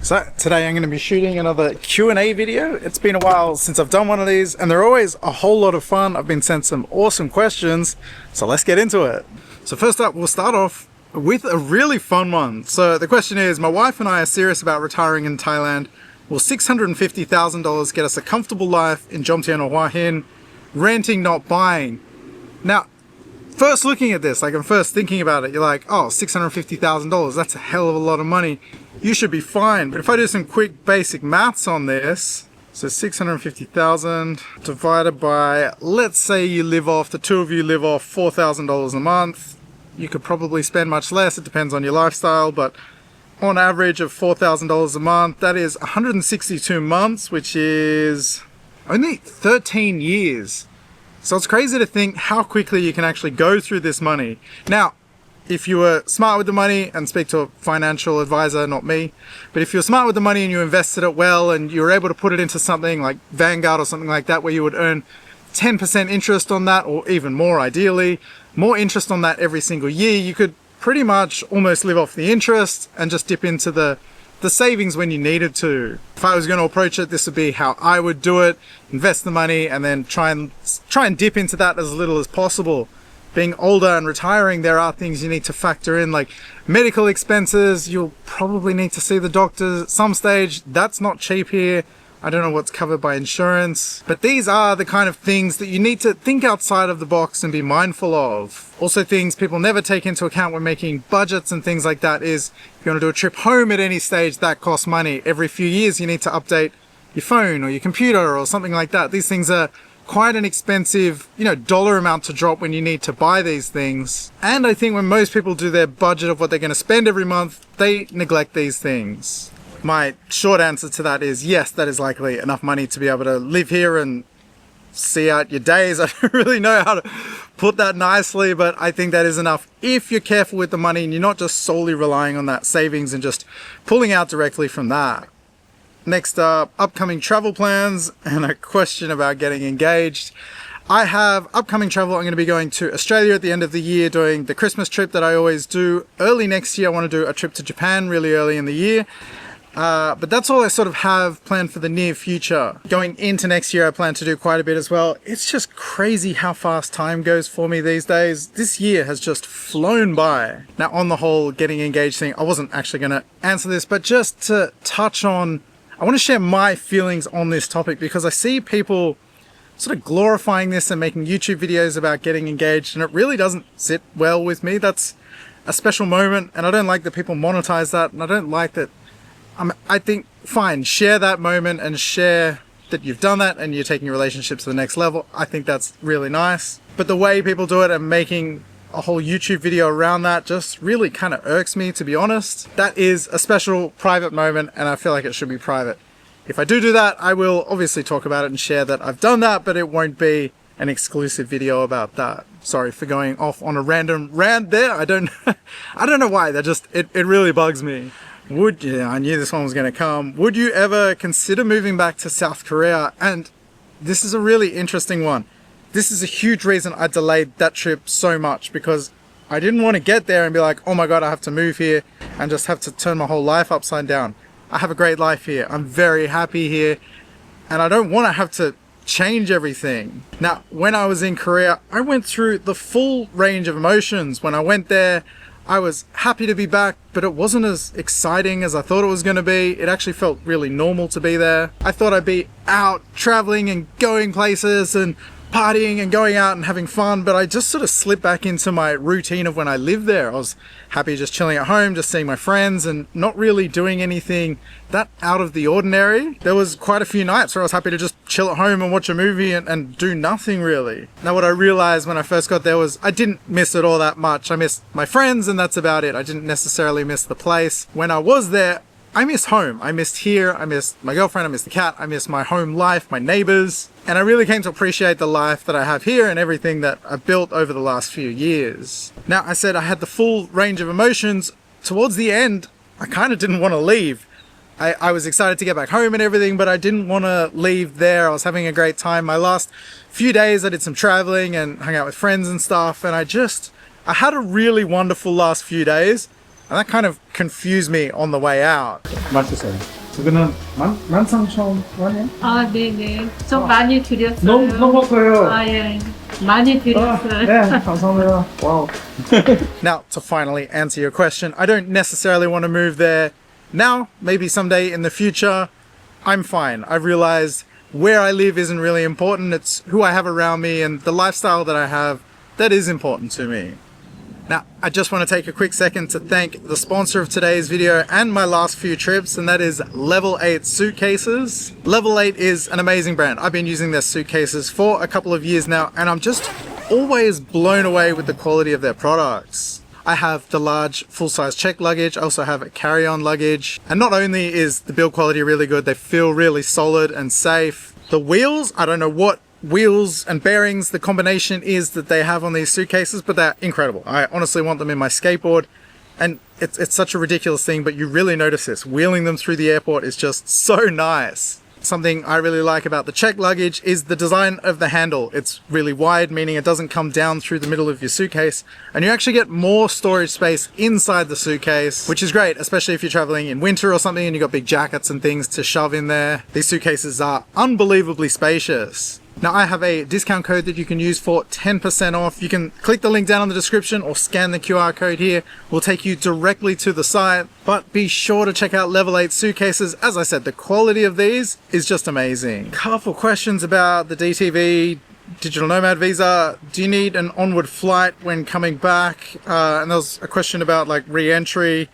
So today I'm going to be shooting another Q&A video. It's been a while since I've done one of these and they're always a whole lot of fun. I've been sent some awesome questions, so let's get into it. So first up, we'll start off with a really fun one. So the question is, my wife and I are serious about retiring in Thailand. Will $650,000 get us a comfortable life in Jomtien or Hua Hin? Renting, not buying. Now, first looking at this, like I'm first thinking about it, you're like, oh, $650,000, that's a hell of a lot of money. You should be fine. But if I do some quick basic maths on this, so 650,000 divided by, let's say you live off, the two of you live off $4,000 a month. You could probably spend much less, it depends on your lifestyle, but on average of $4,000 a month, that is 162 months, which is only 13 years. So it's crazy to think how quickly you can actually go through this money. Now, if you were smart with the money, and speak to a financial advisor, not me, but if you're smart with the money and you invested it well and you were able to put it into something like Vanguard or something like that where you would earn 10% interest on that, or even more ideally, more interest on that every single year, you could pretty much almost live off the interest and just dip into the savings when you needed to. If I was going to approach it, this would be how I would do it: invest the money and then try and dip into that as little as possible. Being older and retiring, there are things you need to factor in, like medical expenses. You'll probably need to see the doctor at some stage. That's not cheap here. I don't know what's covered by insurance, but these are the kind of things that you need to think outside of the box and be mindful of. Also, things people never take into account when making budgets and things like that is, if you want to do a trip home at any stage, that costs money. Every few years you need to update your phone or your computer or something like that. These things are quite an expensive, dollar amount to drop when you need to buy these things. And I think when most people do their budget of what they're going to spend every month, they neglect these things. My short answer to that is yes, that is likely enough money to be able to live here and see out your days. I don't really know how to put that nicely, but I think that is enough if you're careful with the money and you're not just solely relying on that savings and just pulling out directly from that. Next up, upcoming travel plans and a question about getting engaged. I have upcoming travel. I'm going to be going to Australia at the end of the year, doing the Christmas trip that I always do. Early next year, I want to do a trip to Japan really early in the year. But that's all I sort of have planned for the near future. Going into next year, I plan to do quite a bit as well. It's just crazy how fast time goes for me these days. This year has just flown by. Now, on the whole getting engaged thing, I wasn't actually going to answer this, but just to touch on, I want to share my feelings on this topic because I see people sort of glorifying this and making YouTube videos about getting engaged, and it really doesn't sit well with me. That's a special moment, and I don't like that people monetize that, and I don't like that. I think, fine, share that moment and share that you've done that and you're taking your relationships to the next level. I think that's really nice. But the way people do it and making a whole YouTube video around that just really kind of irks me, to be honest. That is a special private moment and I feel like it should be private. If I do that, I will obviously talk about it and share that I've done that, but it won't be an exclusive video about that. Sorry for going off on a random rant there. I don't know why. That just, it really bugs me. I knew this one was going to come. Would you ever consider moving back to South Korea? And this is a really interesting one. This is a huge reason I delayed that trip so much, because I didn't want to get there and be like, oh my God, I have to move here and just have to turn my whole life upside down. I have a great life here. I'm very happy here and I don't want to have to change everything. Now, when I was in Korea, I went through the full range of emotions. When I went there, I was happy to be back, but it wasn't as exciting as I thought it was going to be. It actually felt really normal to be there. I thought I'd be out traveling and going places and partying and going out and having fun, but I just sort of slipped back into my routine of when I lived there. I was happy just chilling at home, just seeing my friends and not really doing anything that out of the ordinary. There was quite a few nights where I was happy to just chill at home and watch a movie and do nothing really. Now, what I realized when I first got there was I didn't miss it all that much. I missed my friends and that's about it. I didn't necessarily miss the place. When I was there, I missed home. I missed here. I missed my girlfriend. I missed the cat. I missed my home life, my neighbors. And I really came to appreciate the life that I have here and everything that I've built over the last few years. Now, I said I had the full range of emotions. Towards the end, I kind of didn't want to leave. I was excited to get back home and everything, but I didn't want to leave there. I was having a great time. My last few days, I did some traveling and hung out with friends and stuff. And I had a really wonderful last few days. And that kind of confused me on the way out. 맛있어요. 이거는 13,000원이에요? 아, 네네. 좀 많이 드렸어요. 너무 먹어요. 아, 예. 많이 드렸어요. 네, 감사합니다. Wow. Now, to finally answer your question, I don't necessarily want to move there now. Maybe someday in the future. I'm fine. I've realized where I live isn't really important. It's who I have around me and the lifestyle that I have that is important to me. Now, I just want to take a quick second to thank the sponsor of today's video and my last few trips, and that is Level 8 Suitcases. Level 8 is an amazing brand. I've been using their suitcases for a couple of years now, and I'm just always blown away with the quality of their products. I have the large full-size check luggage. I also have a carry-on luggage. And not only is the build quality really good, they feel really solid and safe. The wheels, I don't know what wheels and bearings the combination is that they have on these suitcases, but they're incredible. I honestly want them in my skateboard, and it's such a ridiculous thing, but you really notice this. Wheeling them through the airport is just so nice. Something I really like about the check luggage is the design of the handle. It's really wide, meaning it doesn't come down through the middle of your suitcase, and you actually get more storage space inside the suitcase, which is great, especially if you're traveling in winter or something and you've got big jackets and things to shove in there. These suitcases are unbelievably spacious. Now, I have a discount code that you can use for 10% off. You can click the link down in the description or scan the QR code here. We'll take you directly to the site, but be sure to check out Level 8 Suitcases. As I said, the quality of these is just amazing. Couple questions about the DTV, Digital Nomad Visa. Do you need an onward flight when coming back? And there was a question about like re-entry.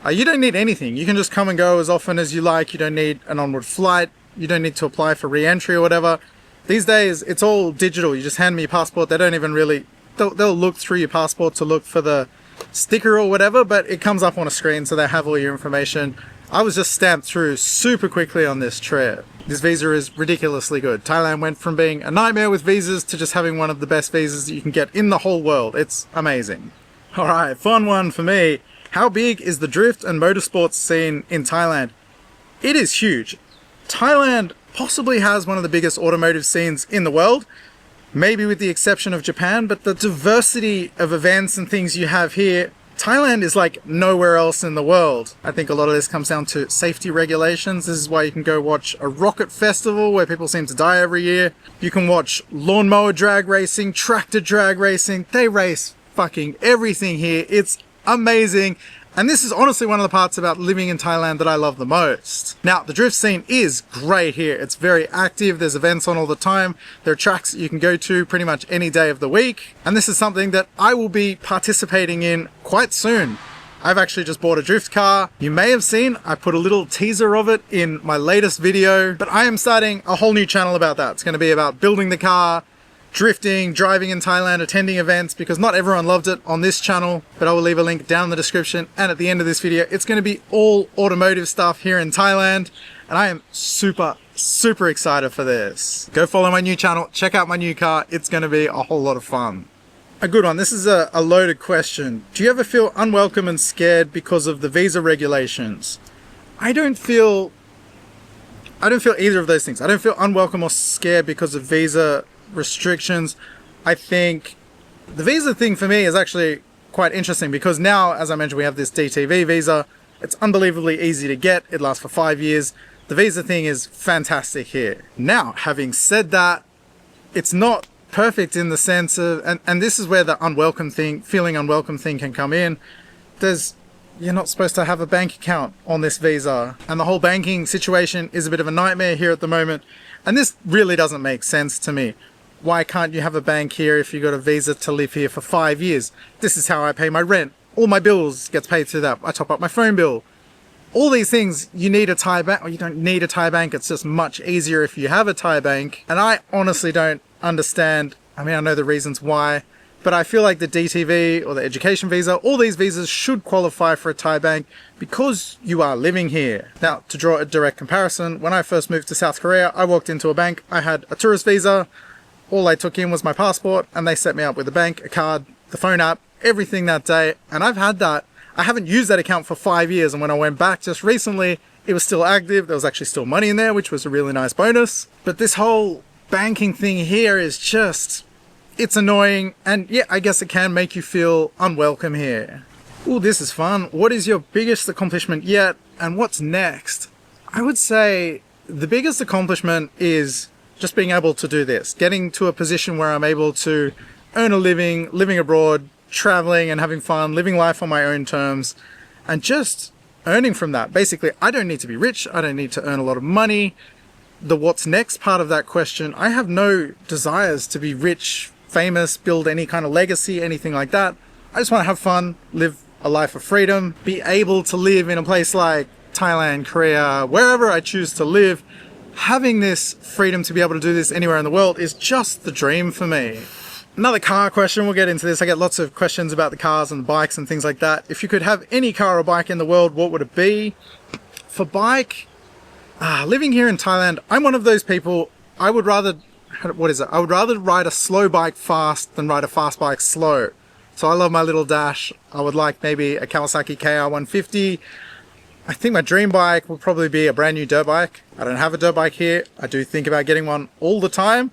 You don't need anything. You can just come and go as often as you like. You don't need an onward flight. You don't need to apply for re-entry or whatever. These days, it's all digital. You just hand me your passport. They don't even really... They'll look through your passport to look for the sticker or whatever, but it comes up on a screen, so they have all your information. I was just stamped through super quickly on this trip. This visa is ridiculously good. Thailand went from being a nightmare with visas to just having one of the best visas that you can get in the whole world. It's amazing. Alright, fun one for me. How big is the drift and motorsports scene in Thailand? It is huge. Thailand possibly has one of the biggest automotive scenes in the world, maybe with the exception of Japan, but the diversity of events and things you have here, Thailand is like nowhere else in the world. I think a lot of this comes down to safety regulations. This is why you can go watch a rocket festival where people seem to die every year. You can watch lawnmower drag racing, tractor drag racing. They race fucking everything here. It's amazing. And this is honestly one of the parts about living in Thailand that I love the most. Now, the drift scene is great here. It's very active. There's events on all the time. There are tracks that you can go to pretty much any day of the week. And this is something that I will be participating in quite soon. I've actually just bought a drift car. You may have seen, I put a little teaser of it in my latest video, but I am starting a whole new channel about that. It's going to be about building the car, drifting, driving in Thailand, attending events, because not everyone loved it on this channel, but I will leave a link down in the description. And at the end of this video, it's going to be all automotive stuff here in Thailand. And I am super excited for this. Go follow my new channel, check out my new car. It's going to be a whole lot of fun. A good one. This is a loaded question. Do you ever feel unwelcome and scared because of the visa regulations? I don't feel either of those things. I don't feel unwelcome or scared because of visa restrictions. I think the visa thing for me is actually quite interesting because now, as I mentioned, we have this DTV visa. It's unbelievably easy to get. It lasts for 5 years. The visa thing is fantastic here. Now, having said that, it's not perfect in the sense of, and this is where the feeling unwelcome thing can come in. You're not supposed to have a bank account on this visa, and the whole banking situation is a bit of a nightmare here at the moment. And this really doesn't make sense to me. Why can't you have a bank here if you got a visa to live here for 5 years? This is how I pay my rent. All my bills gets paid through that. I top up my phone bill. All these things, you need a Thai bank, or you don't need a Thai bank. It's just much easier if you have a Thai bank. And I honestly don't understand. I mean, I know the reasons why, but I feel like the DTV or the education visa, all these visas should qualify for a Thai bank because you are living here. Now, to draw a direct comparison, when I first moved to South Korea, I walked into a bank. I had a tourist visa. All I took in was my passport, and they set me up with a bank, a card, the phone app, everything that day. And I've had that. I haven't used that account for 5 years. And when I went back just recently, it was still active. There was actually still money in there, which was a really nice bonus. But this whole banking thing here is just, it's annoying. And yeah, I guess it can make you feel unwelcome here. Ooh, this is fun. What is your biggest accomplishment yet, and what's next? I would say the biggest accomplishment is just being able to do this, getting to a position where I'm able to earn a living, living abroad, traveling and having fun, living life on my own terms, and just earning from that. Basically, I don't need to be rich. I don't need to earn a lot of money. The what's next part of that question, I have no desires to be rich, famous, build any kind of legacy, anything like that. I just want to have fun, live a life of freedom, be able to live in a place like Thailand, Korea, wherever I choose to live. Having this freedom to be able to do this anywhere in the world is just the dream for me. Another car question, we'll get into this. I get lots of questions about the cars and the bikes and things like that. If you could have any car or bike in the world, what would it be? For bike, living here in Thailand, I'm one of those people, I would rather ride a slow bike fast than ride a fast bike slow. So I love my little dash. I would like maybe a Kawasaki KR150. I think my dream bike will probably be a brand new dirt bike. I don't have a dirt bike here. I do think about getting one all the time.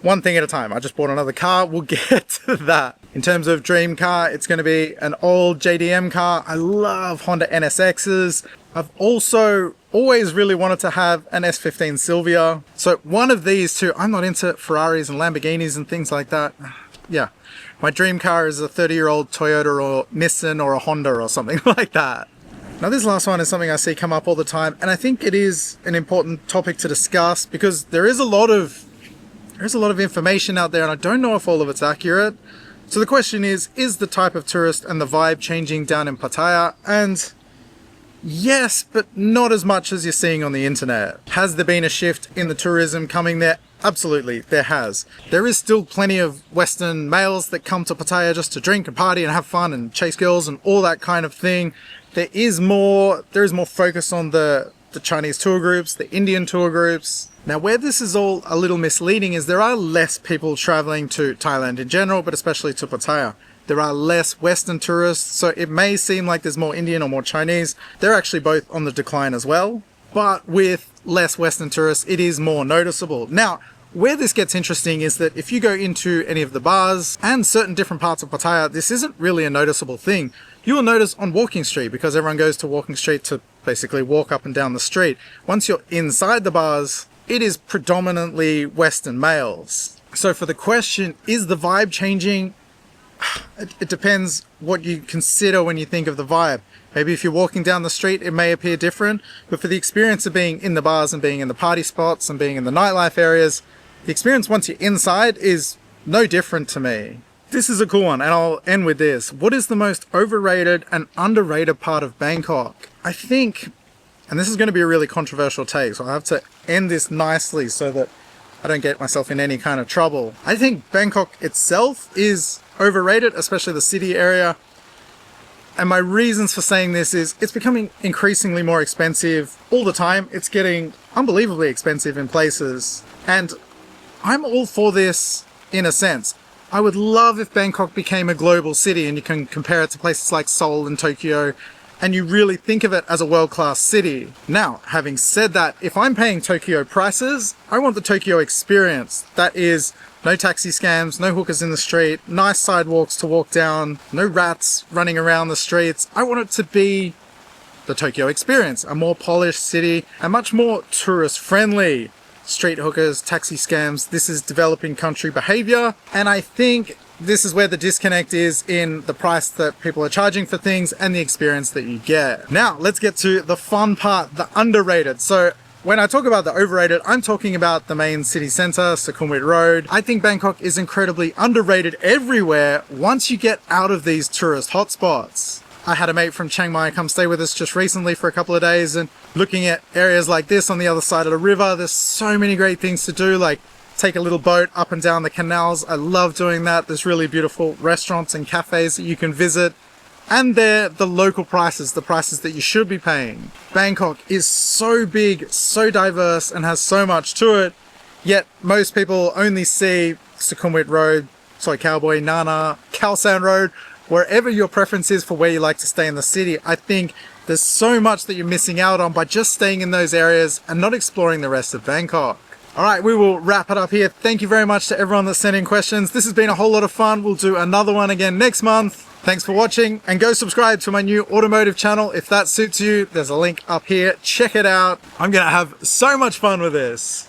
One thing at a time. I just bought another car. We'll get to that. In terms of dream car, it's going to be an old JDM car. I love Honda NSXs. I've also always really wanted to have an S15 Silvia. So one of these two, I'm not into Ferraris and Lamborghinis and things like that. Yeah. My dream car is a 30-year-old Toyota or Nissan or a Honda or something like that. Now this last one is something I see come up all the time, and I think it is an important topic to discuss because there is a lot of information out there and I don't know if all of it's accurate. So the question is the type of tourist and the vibe changing down in Pattaya? And yes, but not as much as you're seeing on the internet. Has there been a shift in the tourism coming there? Absolutely, there has. There is still plenty of Western males that come to Pattaya just to drink and party and have fun and chase girls and all that kind of thing. There is more focus on the Chinese tour groups, the Indian tour groups. Now where this is all a little misleading is there are less people traveling to Thailand in general, but especially to Pattaya. There are less Western tourists, so it may seem like there's more Indian or more Chinese. They're actually both on the decline as well. But with less Western tourists, it is more noticeable. Now, where this gets interesting is that if you go into any of the bars and certain different parts of Pattaya, this isn't really a noticeable thing. You will notice on Walking Street, because everyone goes to Walking Street to basically walk up and down the street. Once you're inside the bars, it is predominantly Western males. So for the question, is the vibe changing? It depends what you consider when you think of the vibe. Maybe if you're walking down the street, it may appear different, but for the experience of being in the bars and being in the party spots and being in the nightlife areas, the experience once you're inside is no different to me. This is a cool one, and I'll end with this. What is the most overrated and underrated part of Bangkok? I think, and this is going to be a really controversial take, so I have to end this nicely so that I don't get myself in any kind of trouble. I think Bangkok itself is overrated, especially the city area. And my reasons for saying this is it's becoming increasingly more expensive all the time. It's getting unbelievably expensive in places. And I'm all for this in a sense. I would love if Bangkok became a global city and you can compare it to places like Seoul and Tokyo and you really think of it as a world-class city. Now, having said that, if I'm paying Tokyo prices, I want the Tokyo experience. That is, no taxi scams, no hookers in the street, nice sidewalks to walk down, no rats running around the streets. I want it to be the Tokyo experience, a more polished city and much more tourist-friendly. Street hookers, taxi scams, this is developing country behavior, and I think this is where the disconnect is in the price that people are charging for things and the experience that you get. Now, let's get to the fun part, the underrated. So when I talk about the overrated, I'm talking about the main city center, Sukhumvit Road. I think Bangkok is incredibly underrated everywhere once you get out of these tourist hotspots. I had a mate from Chiang Mai come stay with us just recently for a couple of days, and looking at areas like this on the other side of the river, there's so many great things to do, like take a little boat up and down the canals. I love doing that. There's really beautiful restaurants and cafes that you can visit. And they're the local prices, the prices that you should be paying. Bangkok is so big, so diverse, and has so much to it, yet most people only see Sukhumvit Road, Soi Cowboy, Nana, Khao San Road, wherever your preference is for where you like to stay in the city. I think there's so much that you're missing out on by just staying in those areas and not exploring the rest of Bangkok. All right, we will wrap it up here. Thank you very much to everyone that sent in questions. This has been a whole lot of fun. We'll do another one again next month. Thanks for watching, and go subscribe to my new automotive channel if that suits you. There's a link up here. Check it out. I'm gonna have so much fun with this.